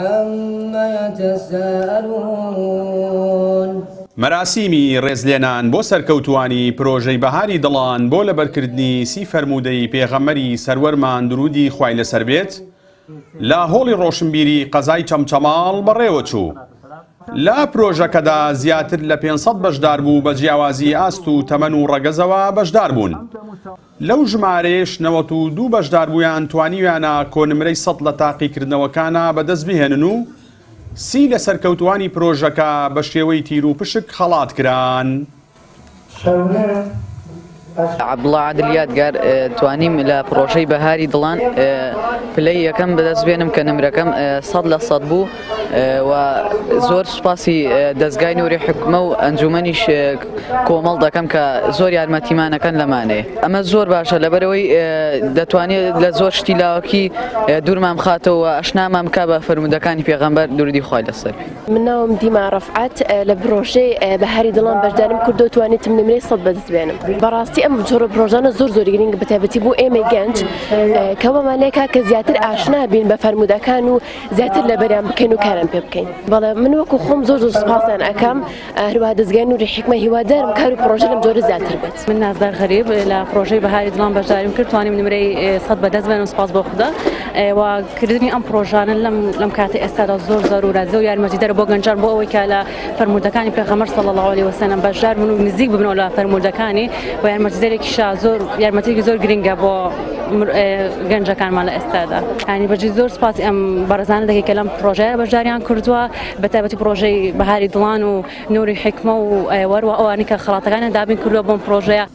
عما يتساءلون. مەراسیمی ڕێزلێنان بۆ سەرکەوتوانی پرۆژەی بەهاری دڵان بۆ لەبەرکردنی سی فەرموودەی پێغەمبەری سەروەرمان درودی خوای لەسەر بێت لە هۆڵی ڕۆشنبیری قەزای چەمچەماڵ بەڕێوە چوو. لە پرۆژەکەدا زیاتر لە 500 بەشدار بوو بە جیاوازی ئاست و تەمەن و ڕەگەزەوە بەشدار بوون. لەو ژمارەیەش 92 بەشدار بوویان توانیویانە کۆنمرەی 100 لە تاقیکردنەوەکانە بەدەست بهێنن و سی لە سەرکەوتوانی پرۆژەکە بە شێوەی تیر و پشک خەڵات کران. عەبدوڵڵا عادل یادگار توانیم لە پرۆژەی بەهاری دڵان پلەی یەکەم بەدەست بێنم کە نمرەکەم 100 لە 100 بوو و زۆر سوپاسی دەستگای نووری حکومە و ئەنجومەنیش کۆمەڵ دەکەم کە زۆر یارمەتیمانەکەن لەمانەیە. ئەمە زۆر باشە لەبەرەوەی دەتوانێت لە زۆر شتی لاوەکی دوورمان بخاتەوە ئەشنامان بکە بە فەرموودەکانی پێغەمبەر درودی خوای لەسەر بێت. من ناوم دیما ڕەفعەت لە پرۆژەی بەهاری دڵان بەشدارم کردو و توانیتم نمرەی 100 بەدەست بێنم. بەڕاستی ئەم جۆرە پرۆژانە زۆر گرنگ بەتایبەتی بۆ ئێمە گەنج کەوەمان لێکا کە زیاتر ئاشنا بین بە فەرموودەکان و زیاتر لەبەریان بکەین و کارم پێ بکەین. بەڵێ من وەکو خۆم زۆر سوپاسیان ئەکەم هەروەها دەستگای نووری حکمە هیوادارم کار و پرۆژە لەم جۆرە زیاتر بێت. من نازدار غەریب لە پرۆژەی بەهاری دڵان بەشداریم کرد توانیم نمرەی 100 بەدەست بێنم سپاس بۆ خوددا و کردنی ئەم پرۆژانە لەم کاتە ئێستادا زۆر ضرورەتە و یارمەتیدەرە بۆ گەنجان بۆ ئەوەی کە لە فەرموودەکانی پێغەمبەر صلی الله علیه وسلم بەشدار بن و نزیک ببنەوە لە فەرموودەکانی و یارمەتیدەرێکیشە یارمەتێکی زۆر گرنگە بۆ گەنجەکانمان لە ئێستادا. ینی بەجێ زۆر سپاس ئەم بەڕێزانە دەکەی کە لەم پرۆژەیە بەشداریان کردووە بەتایبەتی پرۆژەی بەهاری دڵان و نووری حکمە و وەروە ئەوانی کە خەڵاتەکانیان دابین کردووە بۆم پرۆژەیە.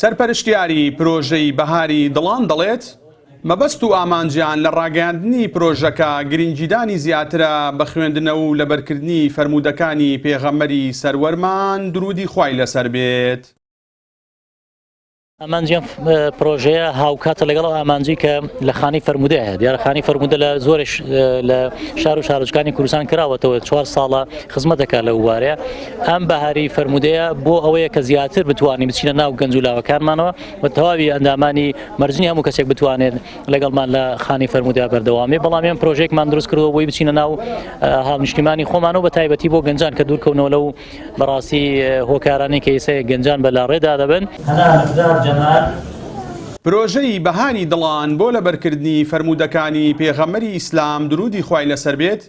سەرپەرشتیاری پرۆژەی بەهاری دڵان دەڵێت مەبەست و ئامانجیان لە ڕاگەیاندنی پرۆژەکە گرنگیدانی زیاترە بە خوێندنەوە و لەبەرکردنی فەرموودەکانی پێغەمبەری سەروەرمان درودی خوای لەسەر بێت. ئامانجیان پرۆژەیە هاوکاتە لەگەڵ ئامانجی کە لە خانی فەرموودەیە دیارە خانی فەرموودە لە زۆرش لە شار و شارۆچکانی کوردستان کراوەتەوە 4 ساڵە خزمەت دەکات لە ووارەیە. ئەم بەهاری فەرموودەیە بۆ ئەوەیە کە زیاتر بتوانین بچینە ناو گەنج و لاوەکانمانەوە و تەواوی ئەندامانی مەرجنی هەموو کەسێک بتوانێت لەگەڵمان لە خانی فەرموودەیە بەردەوامێ. بەڵام ئێمە پرۆژەیەکمان دروست کردەوە بۆی بچینە ناو هاڵنیشتیمانی خۆمانەوە بەتایبەتی بۆ گەنجان کە دوورکەونەوە لەو بەڕاستی هۆکارانی کە ئێستا گەنجان بەلاڕێدا دەبن. پرۆژەی بەهاری دڵان بۆ لەبەرکردنی فەرموودەکانی پێغەمبەری ئیسلام درودی خوای لەسەر بێت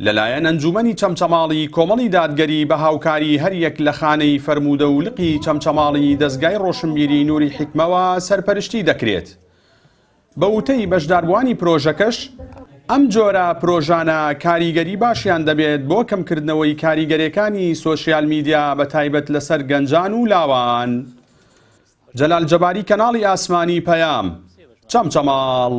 لەلایەن ئەنجومەنی چەمچەماڵی کۆمەڵی دادگەری بە هاوکاری هەریەک لە خانەی فەرموودە و لقی چەمچەماڵی دەستگای ڕۆشنبیری نووری حکمەوە سەرپەرشتی دەکرێت. بە وتەی بەشداربووانی پرۆژەکەش ئەم جۆرە پرۆژانە کاریگەری باشیان دەبێت بۆ کەمکردنەوەی کاریگەریەکانی سۆشیال میدیا بە تایبەت لەسەر گەنجان و لاوان. جەلال جەباری کەناڵی ئاسمانی پەیام چەمچەماڵ.